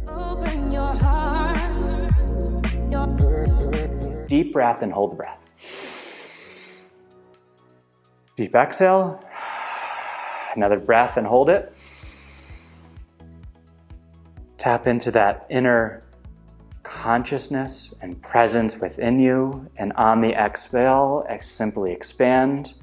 Open your heart. Deep breath and hold the breath. Deep exhale. Another breath and hold it. Tap into that inner consciousness and presence within you. And on the exhale, simply expand.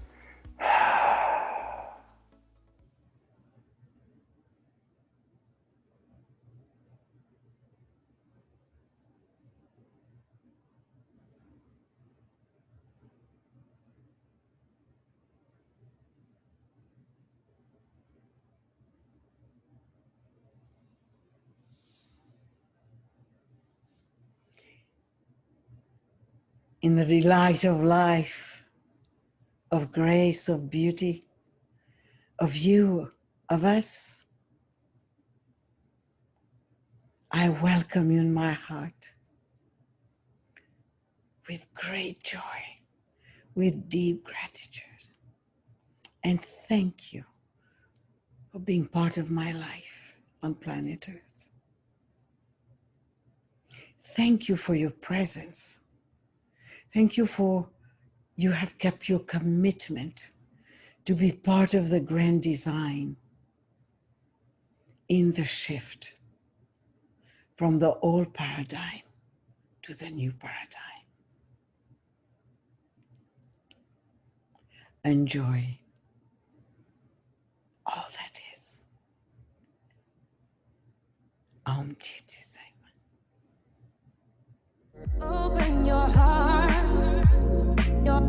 In the delight of life, of grace, of beauty, of you, of us, I welcome you in my heart with great joy, with deep gratitude. And thank you for being part of my life on planet Earth. Thank you for your presence. Thank you for you have kept your commitment to be part of the grand design in the shift from the old paradigm to the new paradigm. Enjoy all that is. Om Chiti Saiman. Open your heart. Your